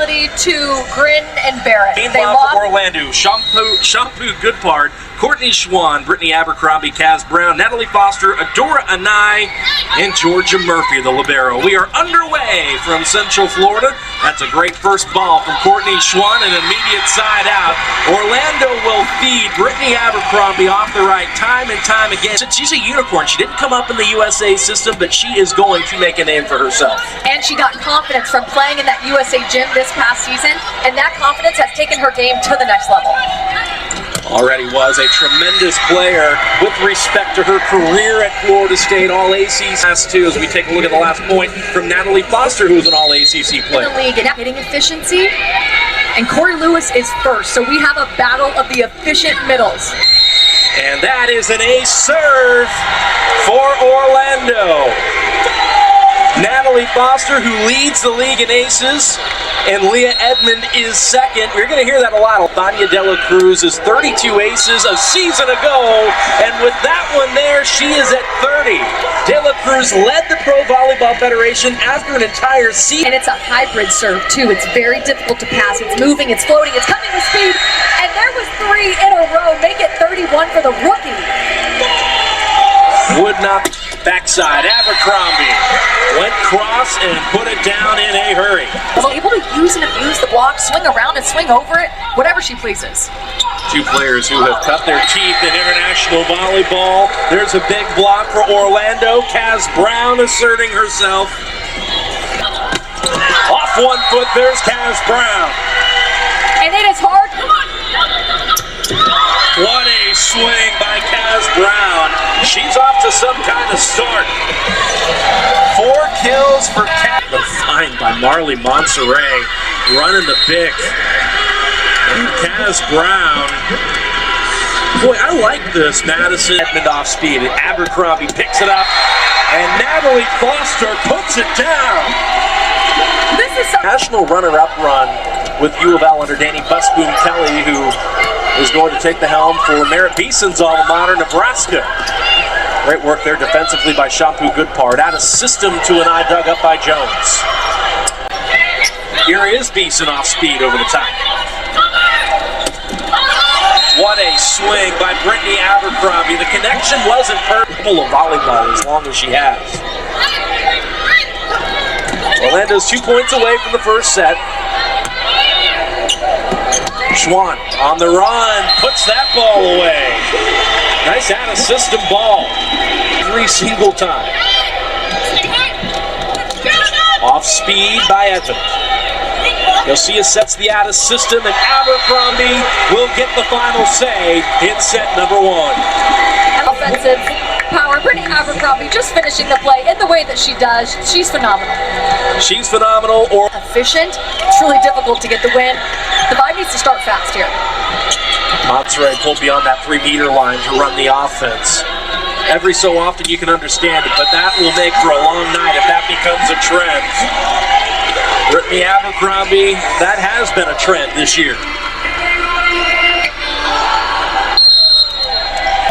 ability to grin and bear it. They lost Orlando, Shampoo Goodpart, Courtney Schwann, Brittany Abercrombie, Kaz Brown, Natalie Foster, Adora Anai, and Georgia Murphy, the libero. We are underway from Central Florida. That's a great first ball from Courtney Schwann, an immediate side out. Orlando will feed Brittany Abercrombie off the right time and time again. She's a unicorn. She didn't come up in the USA system, but she is going to make a name for herself. And she got confidence from playing in that USA gym this past season, and that confidence has taken her game to the next level. Already was a tremendous player with respect to her career at Florida State, all ACC last two, as we take a look at the last point from Natalie Foster, who's an all ACC player. In the league, and hitting efficiency, and Corey Lewis is first, so we have a battle of the efficient middles. And that is an ace serve for Orlando. Natalie Foster, who leads the league in aces, and Leah Edmond is second. You're going to hear that a lot. Tanya Dela Cruz is 32 aces a season ago, and with that one there, she is at 30. Dela Cruz led the Pro Volleyball Federation after an entire season. And it's a hybrid serve, too. It's very difficult to pass. It's moving, it's floating, it's coming with speed, and there was 3 in a row. Make it 31 for the rookie. Would not. Backside, Abercrombie went cross and put it down in a hurry. Was able to use and abuse the block, swing around and swing over it, whatever she pleases. Two players who have cut their teeth in international volleyball. There's a big block for Orlando. Kaz Brown asserting herself. Off one foot, there's Kaz Brown. And it is hard. What a swing by Kaz Brown. She's off to some kind of start. 4 kills for Kaz. The find by Marley Monserrat, running the bick. And Kaz Brown. Boy, I like this. Madison Edmond off speed. And Abercrombie picks it up. And Natalie Foster puts it down. This is a national runner-up run with U of L under Danny Busboom Kelly, who is going to take the helm for Merritt Beeson's alma mater, Nebraska. Great work there defensively by Shampoo Goodpart. Out of system to an eye dug up by Jones. Here is Beeson off speed over the top. What a swing by Brittany Abercrombie. The connection wasn't perfect. Full of volleyball as long as she has. Orlando's 2 points away from the first set. Schwann on the run, puts that ball away. Nice out-of-system ball. 3 single time. Off speed by Edmond. Yosia sets the out-of-system, and Abercrombie will get the final say in set number 1. Offensive power. Brittany Abercrombie just finishing the play in the way that she does. She's phenomenal. She's phenomenal. Or efficient. It's really difficult to get the win. The vibe needs to start fast here. Monserrat pulled beyond that 3-meter line to run the offense. Every so often you can understand it, but that will make for a long night if that becomes a trend. Brittany Abercrombie, that has been a trend this year.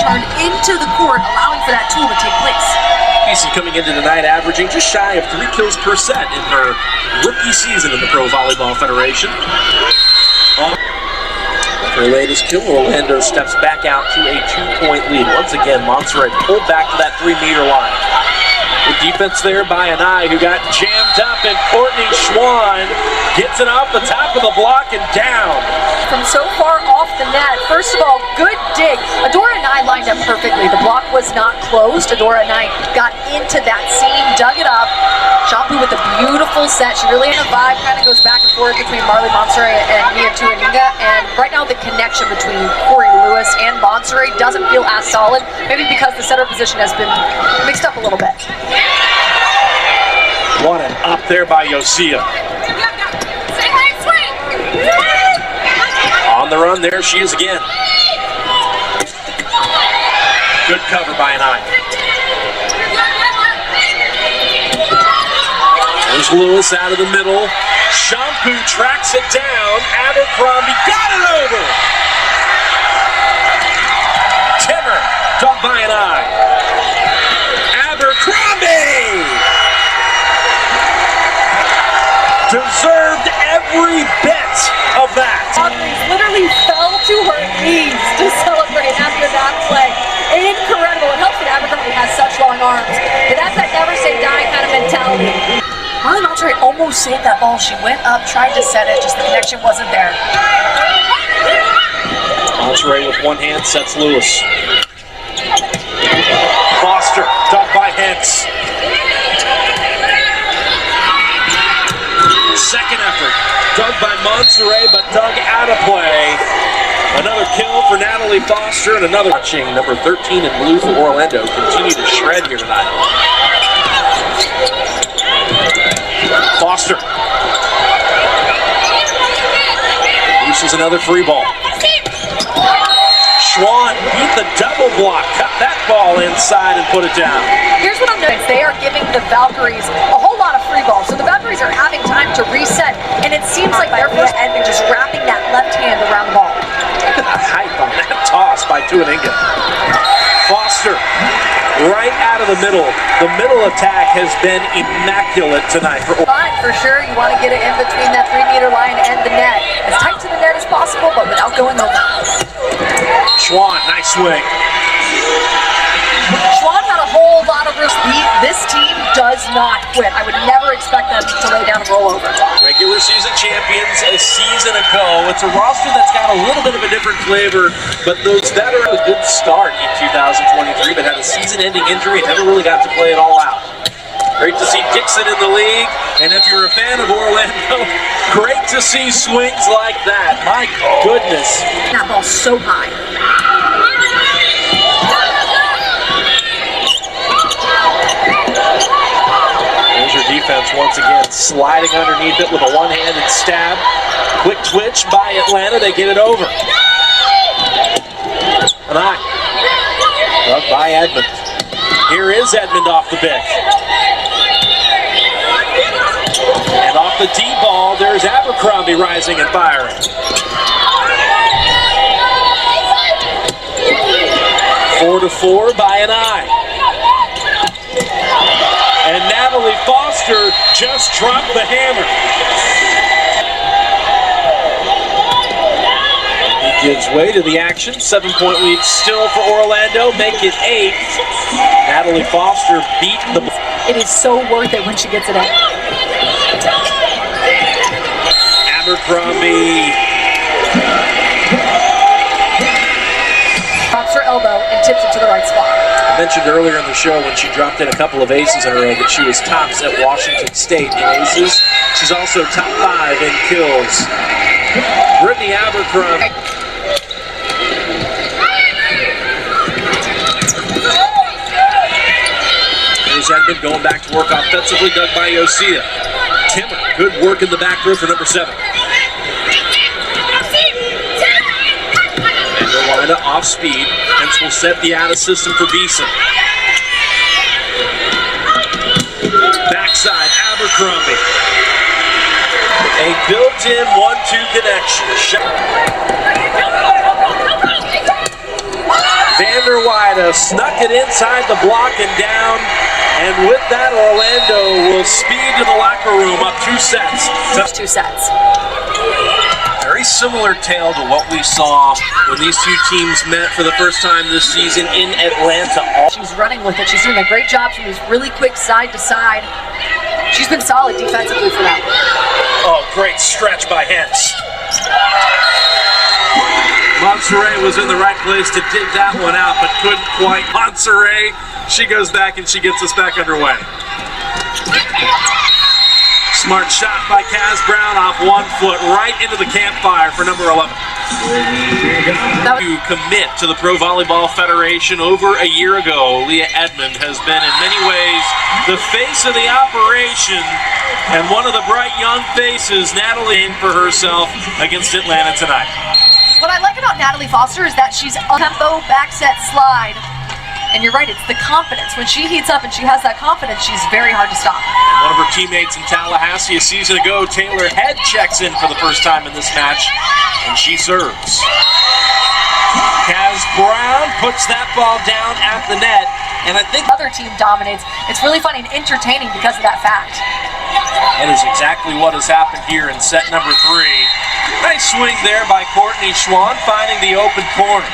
Turned into the court, allowing for that tool to take place. Beeson coming into the night averaging just shy of 3 kills per set in her rookie season in the Pro Volleyball Federation. With her latest kill, Orlando steps back out to a 2-point lead. Once again, Monserrat pulled back to that 3-meter line. Good defense there by Anai, who got jammed up, and Courtney Schwann gets it off the top of the block and down. From so far off the net, first of all, good dig. Adora Anai lined up perfectly. The block was not closed. Adora Anai got into that seam, dug it up. Shampoo with a beautiful set. She really had a vibe, kind of goes back and forth between Marley Monserrat and Mia Tuaninga. And right now the connection between Corey Lewis and Monserrat doesn't feel as solid, maybe because the setter position has been mixed up a little bit. What an up there by Yosia. On the run, there she is again. Good cover by Anai. There's Lewis out of the middle. Shampoo tracks it down. Abercrombie got it over. Timmer, dumped by Anai. Abercrombie! deserved every bit of that. Audrey literally fell to her knees to celebrate after that play. Incredible. It helps that Abercrombie has such long arms, but that's that never say die kind of mentality. Molly Monterey almost saved that ball. She went up, tried to set it, just the connection wasn't there. Monterey with one hand sets Lewis. Foster, dunked by Hens. Second effort, dug by Monterey, but dug out of play. Another kill for Natalie Foster and another. Watching number 13 in blue for Orlando continue to shred here tonight. Foster. Uses another free ball. Schwann beat the double block, cut that ball inside and put it down. Here's what I'm noticing. They are giving the Valkyries a whole lot of free balls, so the Valkyries are having time to reset, and it seems like they're first ending just wrapping that left hand around the ball. Hype on that toss by Tuaninga. Foster, right out of the middle. The middle attack has been immaculate tonight. Fine, for sure. You want to get it in between that 3-meter line and the net. As tight to the net as possible, but without going over. Schwann, nice swing. Schwann had a whole lot of risk. This team does not quit. I would never expect them to lay down and roll over. Regular season champions a season ago. It's a roster that's got a little bit of a different flavor, but those veterans had a good start in 2023, but had a season-ending injury and never really got to play it all out. Great to see Dixon in the league, and if you're a fan of Orlando, great to see swings like that. My goodness. That ball's so high. There's your defense once again, sliding underneath it with a one-handed stab. Quick twitch by Atlanta, they get it over. An eye. Dug by Edmond. Here is Edmond off the pick. And off the D-ball, there's Abercrombie rising and firing. Four to four by an eye. And Natalie Foster just dropped the hammer. He gives way to the action. 7-point lead still for Orlando. Make it 8. Natalie Foster beat the... It is so worth it when she gets it in. Abercrombie drops her elbow and tips it to the right spot. I mentioned earlier in the show when she dropped in a couple of aces in a row that she was tops at Washington State in aces. She's also top 5 in kills. Brittany Abercrombie. Here's Edmond going back to work offensively, dug by Yosia. Timmer, good work in the back row for number 7. And Rwanda off speed, hence will set the out of system for Beeson. Backside, Abercrombie. A built-in 1-2 connection. Vander Weyde snuck it inside the block and down. And with that, Orlando will speed to the locker room up 2 sets. 2 sets. Very similar tale to what we saw when these two teams met for the first time this season in Atlanta. She's running with it. She's doing a great job. She moves really quick side to side. She's been solid defensively for that. Oh, great stretch by Hens. Monserrat was in the right place to dig that one out, but couldn't quite. Monserrat, she goes back and she gets us back underway. Smart shot by Kaz Brown off 1 foot right into the campfire for number 11. To commit to the Pro Volleyball Federation over a year ago, Leah Edmond has been in many ways the face of the operation and one of the bright young faces, Natalie, for herself against Atlanta tonight. What I like about Natalie Foster is that she's a tempo back set slide. And you're right, it's the confidence. When she heats up and she has that confidence, she's very hard to stop. One of her teammates in Tallahassee a season ago, Taylor Head, checks in for the first time in this match, and she serves. Kaz Brown puts that ball down at the net, and I think the other team dominates. It's really fun and entertaining because of that fact. That is exactly what has happened here in set number 3. Nice swing there by Courtney Schwann, finding the open corner.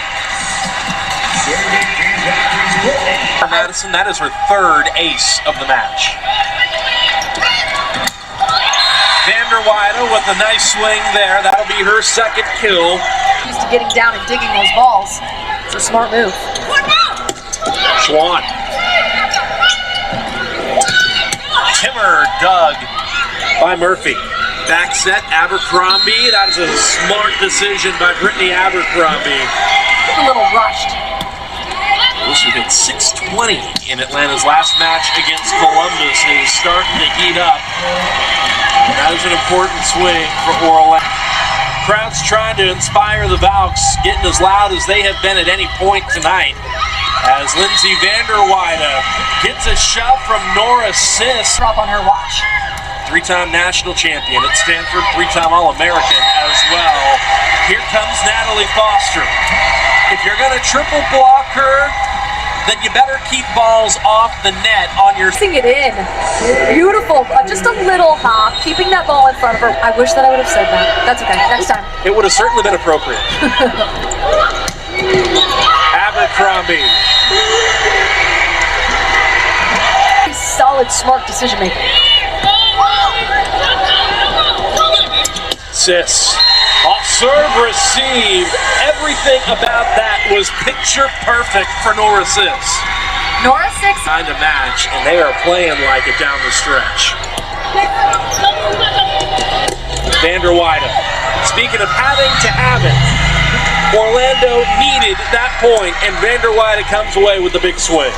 Madison, that is her 3rd ace of the match. Vanderweide with a nice swing there. That'll be her 2nd kill. Used to getting down and digging those balls. It's a smart move. Schwann. Timmer dug by Murphy. Back set, Abercrombie. That is a smart decision by Brittany Abercrombie. A little rushed. She hit 620 in Atlanta's last match against Columbus. Is starting to heat up. That is an important swing for Orlando. Crowd's trying to inspire the Valks, getting as loud as they have been at any point tonight. As Lindsay Vanderweide gets a shove from Nora Sis. Drop on her watch. 3-time national champion at Stanford, 3-time All-American as well. Here comes Natalie Foster. If you're going to triple block her, then you better keep balls off the net on your... Pressing it in. Beautiful. Just a little hop, keeping that ball in front of her. I wish that I would have said that. That's okay. Next time. It would have certainly been appropriate. Abercrombie. Solid, smart decision making. Sis. Off serve, receive. Everything about that was picture perfect for Nora Sis. Nora Sis. Kind of match, and they are playing like it down the stretch. Vanderweide. Speaking of having to have it, Orlando needed that point, and Vanderweide comes away with the big swing.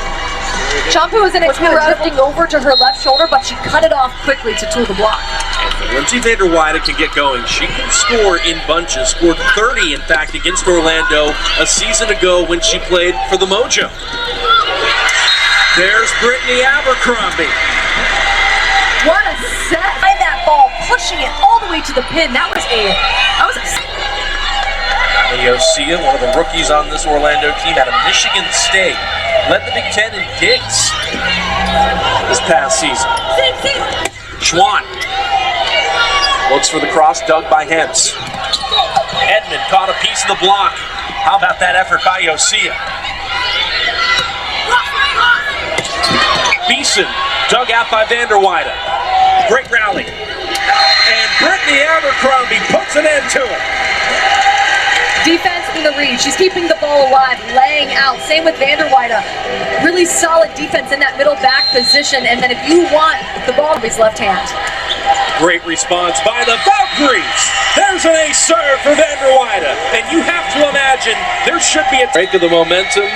Champu was drifting over to her left shoulder, but she cut it off quickly to tool the block. If Lindsay Vanderweide can get going, she can score in bunches. Scored 30, in fact, against Orlando a season ago when she played for the Mojo. There's Brittany Abercrombie. What a set! By that ball, pushing it all the way to the pin. That was a Yosia, one of the rookies on this Orlando team out of Michigan State, led the Big Ten in digs this past season. Schwann looks for the cross, dug by Hentz. Edmond caught a piece of the block. How about that effort by Yosia? Beeson dug out by Vanderweide. Great rally. And Brittany Abercrombie puts an end to it. Defense in the read. She's keeping the ball alive, laying out. Same with Vanderweide. Really solid defense in that middle back position. And then if you want the ball, his left hand. Great response by the Valkyries. There's an ace serve for Vanderweide. And you have to imagine there should be a break of the momentum.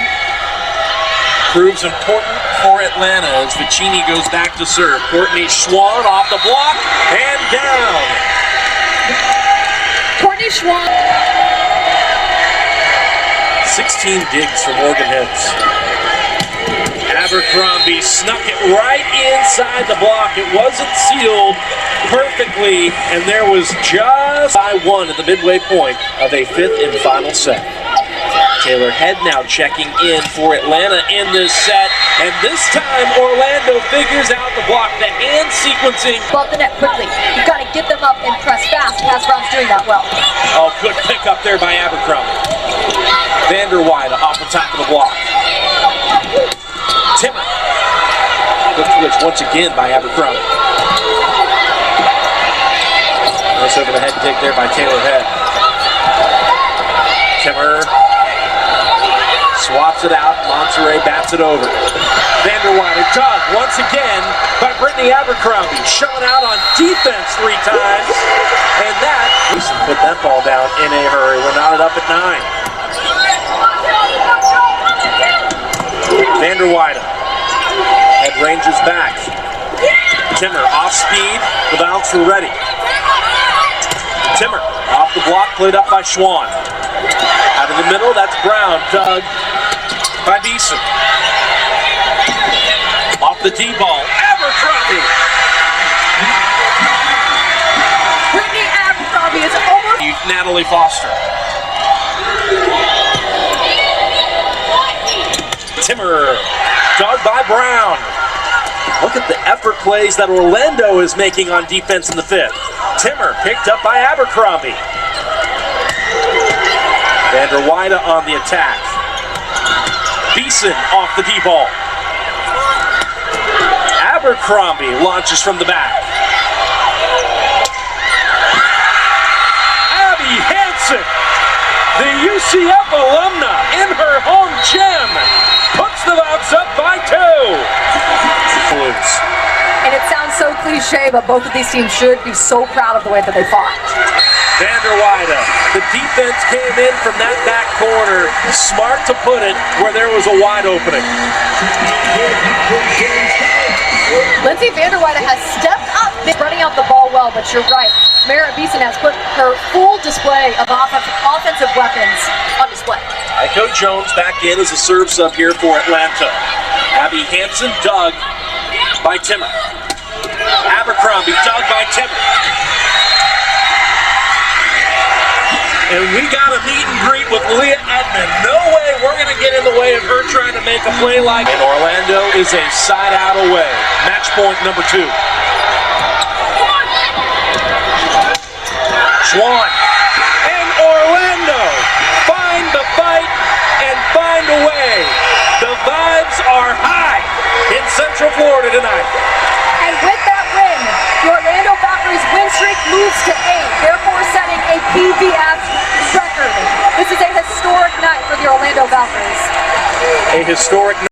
Proves important for Atlanta as Vicini goes back to serve. Courtney Schwann off the block and down. Courtney Schwann. 16 digs for Morgan Hentz. Abercrombie snuck it right inside the block. It wasn't sealed perfectly, and there was just by one at the midway point of a 5th and final set. Taylor Head now checking in for Atlanta in this set, and this time Orlando figures out the block, the hand sequencing. Above the net quickly. You've got to get them up and press fast. Pass Brown's doing that well. Oh, good pick up there by Abercrombie. Vanderweide off the top of the block. Timmer. Good switch once again by Abercrombie. Nice over the head dig there by Taylor Head. Timmer swaps it out. Monterey bats it over. Vanderweide dug once again by Brittany Abercrombie. Showing out on defense 3 times. And that, put that ball down in a hurry. We're knotted up at 9. Vanderweide. Head ranges back. Timmer off speed. The Valks are ready. Timmer off the block, played up by Schwann. Out of the middle, that's Brown. Dug by Beeson. Off the D-ball. Abercrombie. Brittany Abercrombie is almost... Natalie Foster. Timmer, dug by Brown. Look at the effort plays that Orlando is making on defense in the fifth. Timmer picked up by Abercrombie. Vander Weide on the attack. Beeson off the D-ball. Abercrombie launches from the back. Abby Hansen, the UCF alumna in her home gym, puts the Bucks up by 2. Blues. And it sounds so cliche, but both of these teams should be so proud of the way that they fought. Vander Weide, the defense came in from that back corner, smart to put it where there was a wide opening. Lindsay Vander Weide has stepped up, running out the ball well, but you're right. Merritt Beeson has put her full display of offensive weapons on display. Iko Jones back in as a serve sub here for Atlanta. Abby Hansen dug by Timmer. Abercrombie dug by Timmer. And we got a meet and greet with Leah Edmond. No way we're going to get in the way of her trying to make a play like. And Orlando is a side out away. Match point number 2. Schwann. And Orlando find the fight and find a way. The vibes are high in Central Florida tonight. And with that win, the Orlando Valkyries win streak moves to 8, therefore setting a PBF record. This is a historic night for the Orlando Valkyries. A historic night.